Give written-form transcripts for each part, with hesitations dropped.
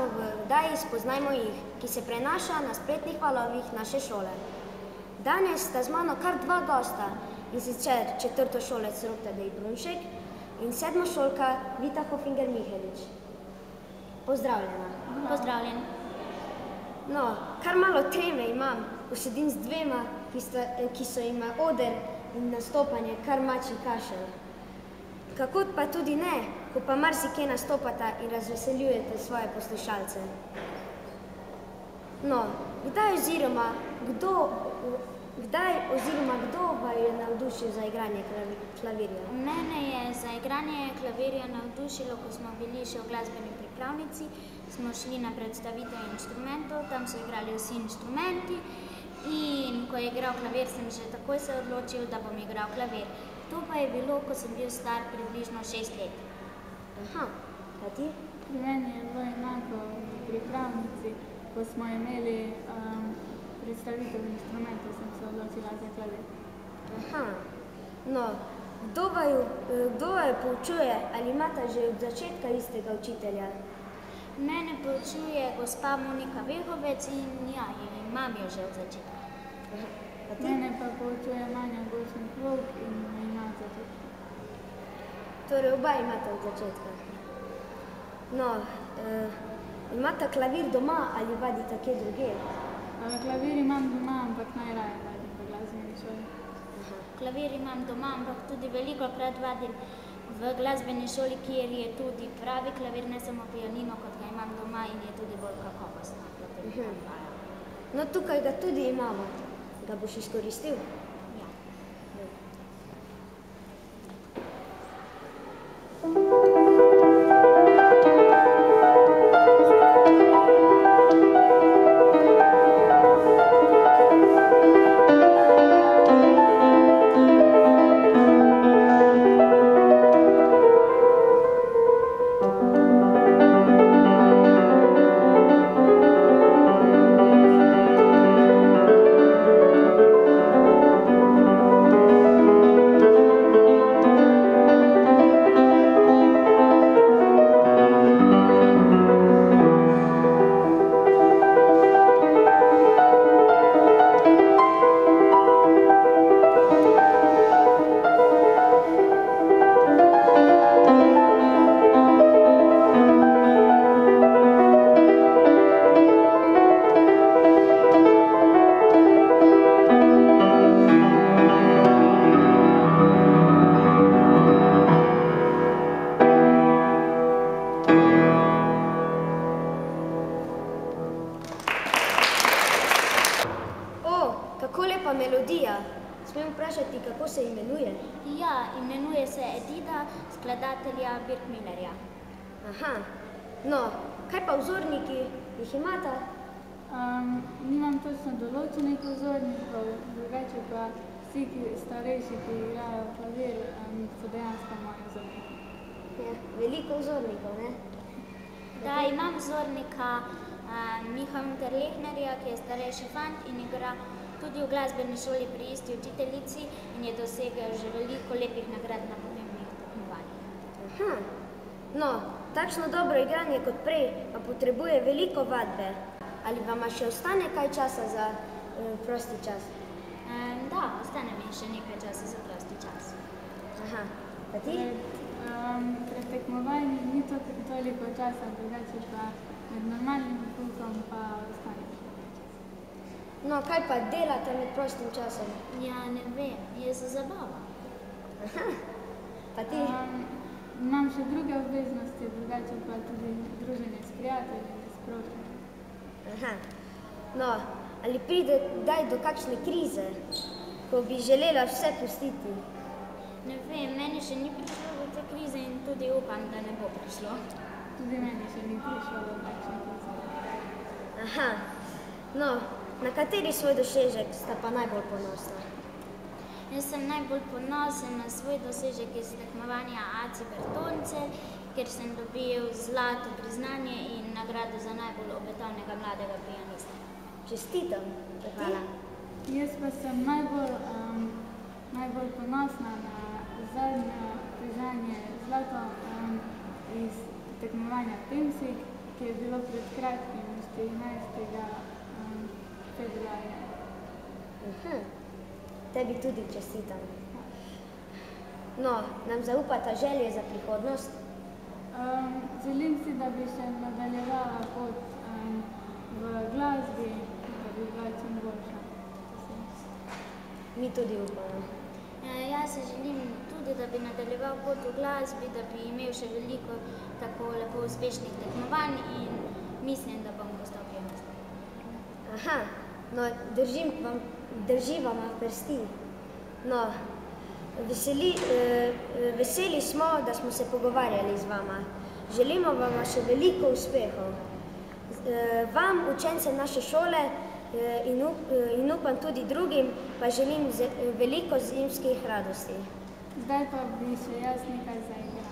vabimo v vdaji Spoznajmo jih, ki se prenaša na spletnih valovih naše šole. Danes sta z mano kar dva gosta, in sicer četrtošolec Rok Tadej Brunšek in sedmošolka Vita Hofinger-Mihelič. Pozdravljena. Pozdravljen. No, kar malo treme imam, ko sedim z dvema, ki so ima oder in nastopanje kar mačji kašelj. Kako pa tudi ne, ko pa marsikje nastopata in razveseljujete svoje poslušalce. No, kdaj oziroma kdo vaju je navdušil za igranje klavirja? Mene je za igranje klavirja navdušilo, ko smo bili še v glasbeni pripravnici, smo šli na predstavitev inštrumentov, tam so igrali vsi inštrumenti in ko je igral klavir, sem že takoj se odločil, da bom igral klavir. To pa je bilo, ko sem bil star približno 6 let. Aha, a ti? Pri meni je bilo enako v pripravnici, ko smo imeli predstavitev inštrumentov, sem se odločila za klavir. Aha, no, kdo vaju poučuje ali imata že od začetka istega učitelja? Mene poučuje gospa Monika Vehovec in ja, imam jo že od začetka. Mene pa poučuje Manja Golšen-Klovk in imate tudi. Torej, oba imata od začetka. No, imata klavir doma ali vadita kje drugje? Klavir imam doma, ampak najraje vadim v glasbeni šoli. Klavir imam doma, ampak tudi velikokrat vadim v glasbeni šoli, kjer je tudi pravi klavir, ne samo pianino, kot ga imam doma in je tudi bolj kakovostno. No, tukaj ga tudi imamo. Ga boš izkoristil? Ja. Kako lepa melodija. Smem vprašati, kako se imenuje? Ja, imenuje se Edida, skladatelja Birkmillerja. Aha, no, kaj pa vzorniki, jih imata? Nimam točno določenih vzornikov, drugače pa vsi starejši, ki igrajo klavir, so dejansko moji vzorniki. Ja, veliko vzornikov, ne? Da, imam vzornika Miha Unterlechnerja, ki je starejši fant in igra tudi v glasbeni šoli pri isti učiteljici in je dosegel že veliko lepih nagrad na pomembnih tekmovanjih. Aha, no, takšno dobro igranje kot prej pa potrebuje veliko vadbe. Ali vama še ostane kaj časa za prosti čas? Da, ostane mi še nekaj časa za prosti čas. Aha, pa ti? Pred tekmovanjem ni toliko časa, drugače pa med normalnim poukom pa ostane. No, kaj pa delate med prostim časom? Ja, ne vem, je za zabavo. Aha, pa ti? Imam še druge obveznosti, drugače pa tudi druženje s prijatelji, s prošnjami. Aha, no, ali pride kdaj do kakšne krize, ko bi želela vse pustiti? Ne vem, meni še ni prišlo do te krize in tudi upam, da ne bo prišlo. Tudi meni še ni prišlo do takšne krize. Aha, no, na kateri svoj dosežek sta pa najbolj ponosna? Jaz sem najbolj ponosen na svoj dosežek iz tekmovanja AC Bertonce, kjer sem dobil zlato priznanje in nagrado za najbolj obetavnega mladega pianista. Čestitam. Hvala. Jaz pa sem najbolj ponosna na zadnje priznanje zlato iz tekmovanja Pemsik, ki je bilo pred kratkim, 14. februarja. Tebi tudi čestitam. No, nam zaupata želje za prihodnost? Želim si, da bi še nadaljevala pot v glasbi, da bi bila čim boljša. Mi tudi upamo. Jaz se želim tudi, da bi nadaljeval pot v glasbi, da bi imel še veliko tako lepo uspešnih tekmovanj in mislim, da bom postal pianist. Aha, no, drži vama prsti. No, veseli smo, da smo se pogovarjali z vama. Želimo vam še veliko uspehov. Vam, učencem naše šole, in upam tudi drugim, pa želim veliko zimskih radosti. Zdaj pa bi še jaz nekaj zaigrala.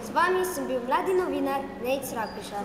Z vami sem bil mladi novinar Nejc Rakuša.